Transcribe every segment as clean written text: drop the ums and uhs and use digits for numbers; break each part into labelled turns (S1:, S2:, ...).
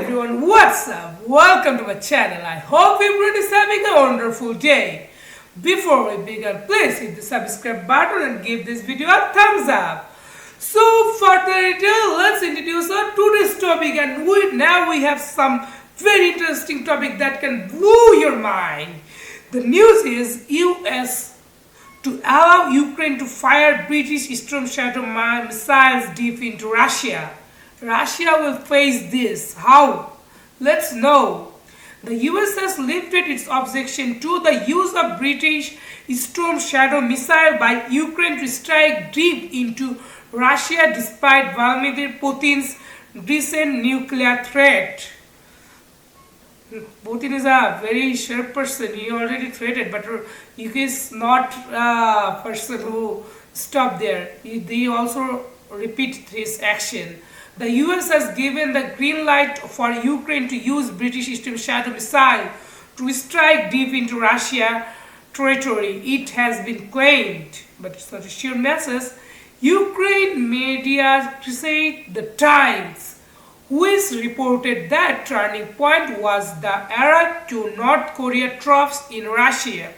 S1: everyone, what's up? Welcome to my channel. I hope everyone is having a wonderful day. Before we begin, please hit the subscribe button and give this video a thumbs up. So further ado, let's introduce our today's topic, and now we have some very interesting topic that can blow your mind. The news is US to allow Ukraine to fire British Storm Shadow missiles deep into Russia. Russia will face this. How? Let's know. The US has lifted its objection to the use of British Storm Shadow missile by Ukraine to strike deep into Russia despite Vladimir Putin's recent nuclear threat. Putin is a very sharp person. He already threatened, but UK is not a person who stopped there. They also repeat his action. The US has given the green light for Ukraine to use British Storm Shadow missile to strike deep into Russia territory. It has been claimed, but it's not a sure message. Ukraine media said The Times, which reported that turning point was the arrival to North Korea troops in Russia.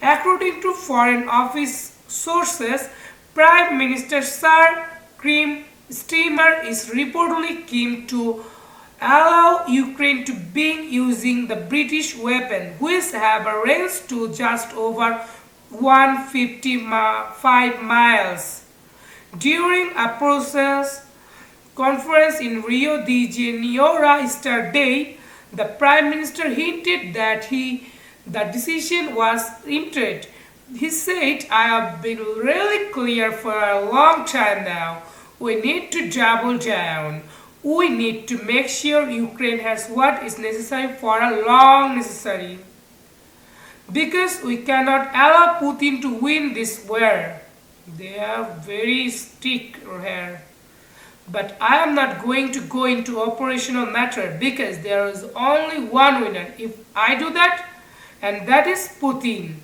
S1: According to Foreign Office sources, Prime Minister Sir Krim steamer is reportedly keen to allow Ukraine to begin using the British weapon, which have a range to just over 155 miles. During a process conference in Rio de Janeiro yesterday, the Prime Minister hinted that the decision was interim. He said, "I have been really clear for a long time now. We need to double down. We need to make sure Ukraine has what is necessary for a long necessary. Because we cannot allow Putin to win this war." They are very strict here. But I am not going to go into operational matter because there is only one winner if I do that, and that is Putin.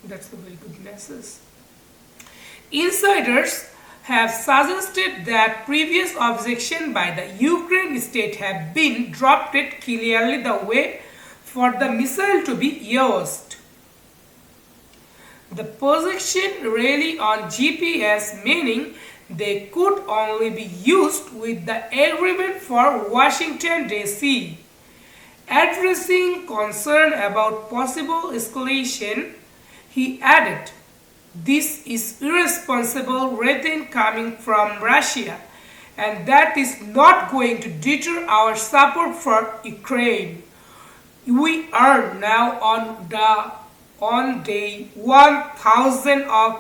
S1: That's a very good message. Insiders have suggested that previous objection by the Ukraine state have been dropped, it clearly the way for the missile to be used. The position really on GPS, meaning they could only be used with the agreement for Washington DC. Addressing concern about possible escalation, he added, "This is irresponsible rhetoric coming from Russia, and that is not going to deter our support for Ukraine. We are now on day 1000 of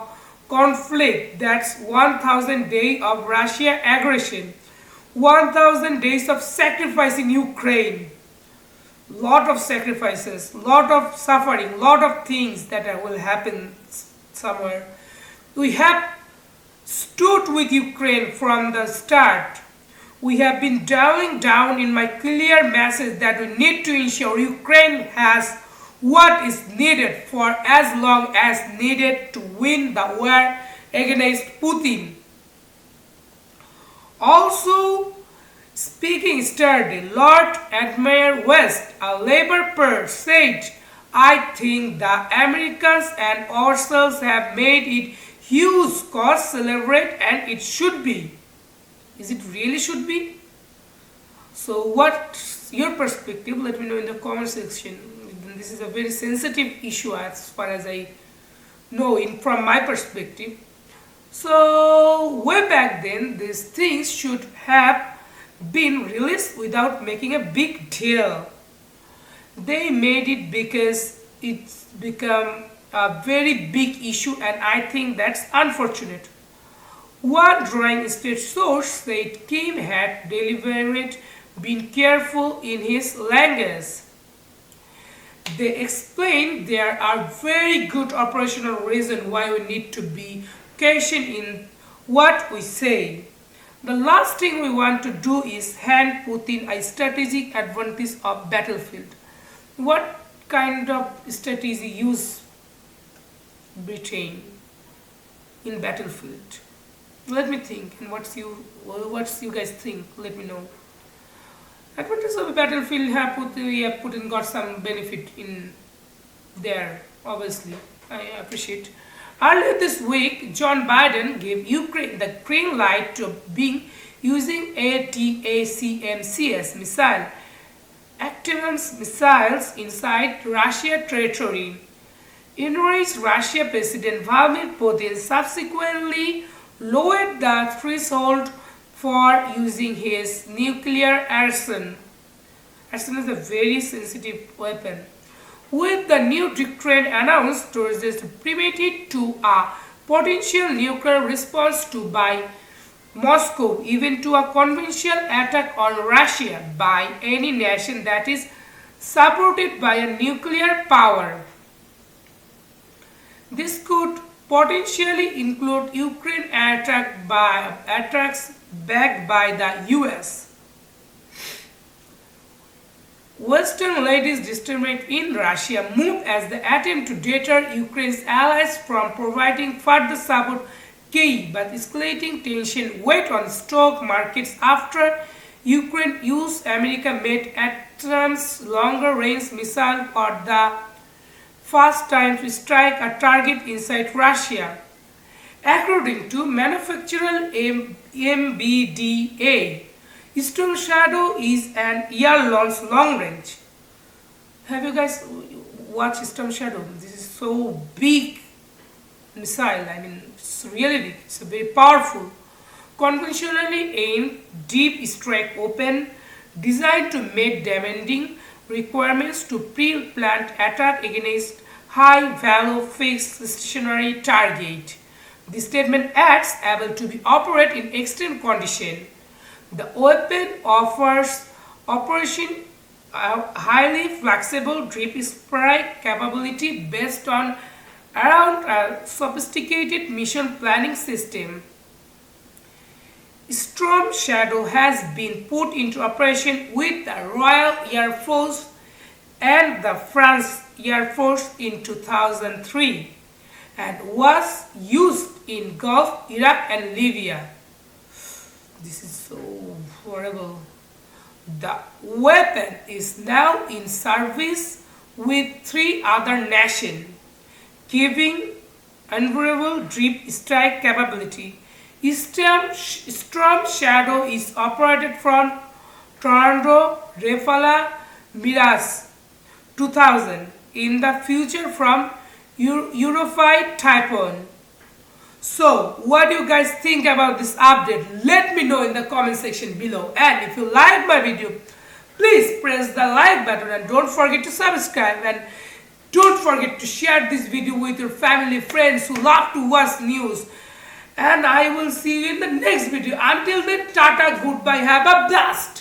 S1: conflict. That's 1000 days of Russia aggression, 1000 days of sacrificing Ukraine. Lot of sacrifices, lot of suffering, lot of things that will happen somewhere. We have stood with Ukraine from the start. We have been doubling down in my clear message that we need to ensure Ukraine has what is needed for as long as needed to win the war against Putin." Also, speaking yesterday, Lord Admiral West, a Labour peer, said, "I think the Americans and ourselves have made it huge cause celebrate, and it should be." Is it really should be? So what's your perspective? Let me know in the comment section. This is a very sensitive issue as far as I know from my perspective. So way back then, these things should have been released without making a big deal. They made it because it's become a very big issue, and I think that's unfortunate. One drawing state source said Kim had deliberately been careful in his language. They explained there are very good operational reasons why we need to be cautious in what we say. The last thing we want to do is hand Putin a strategic advantage of battlefield. What kind of strategy use Britain in battlefield? Let me think, and what's you guys think? Let me know. Advantages of the battlefield have Putin got some benefit in there, obviously. I appreciate. Earlier this week, John Biden gave Ukraine the green light to being using ATACMS missile Activams missiles inside Russia territory. Enraged Russia President Vladimir Putin subsequently lowered the threshold for using his nuclear arsenal. Arsenal is a very sensitive weapon. With the new decree announced, Thursday permitted to a potential nuclear response to by Moscow, even to a conventional attack on Russia by any nation that is supported by a nuclear power. This could potentially include Ukraine attacks backed by the US. Western-led disturbance in Russia moved as the attempt to deter Ukraine's allies from providing further support key, but escalating tension weighed on stock markets after Ukraine used America-made Abrams longer-range missile for the first time to strike a target inside Russia. According to manufacturer MBDA, Storm Shadow is an year-long long-range. Have you guys watched Storm Shadow? This is so big missile. I mean, it's really big. It's very powerful. Conventionally aimed deep strike open, designed to meet demanding requirements to pre-planned attack against high-value fixed stationary target. The statement adds able to be operated in extreme conditions. The weapon offers operation highly flexible drip strike capability based on around a sophisticated mission planning system. Storm Shadow has been put into operation with the Royal Air Force and the French Air Force in 2003 and was used in Gulf, Iraq and Libya. This is so horrible. The weapon is now in service with 3 other nations, giving unbearable drip strike capability. Storm Shadow is operated from Toronto Rafale Mirage 2000 in the future from Eurofighter Typhoon. So, what do you guys think about this update? Let me know in the comment section below. And if you like my video, please press the like button and don't forget to subscribe. And don't forget to share this video with your family, friends who love to watch news. And I will see you in the next video. Until then, tata, goodbye, have a blast.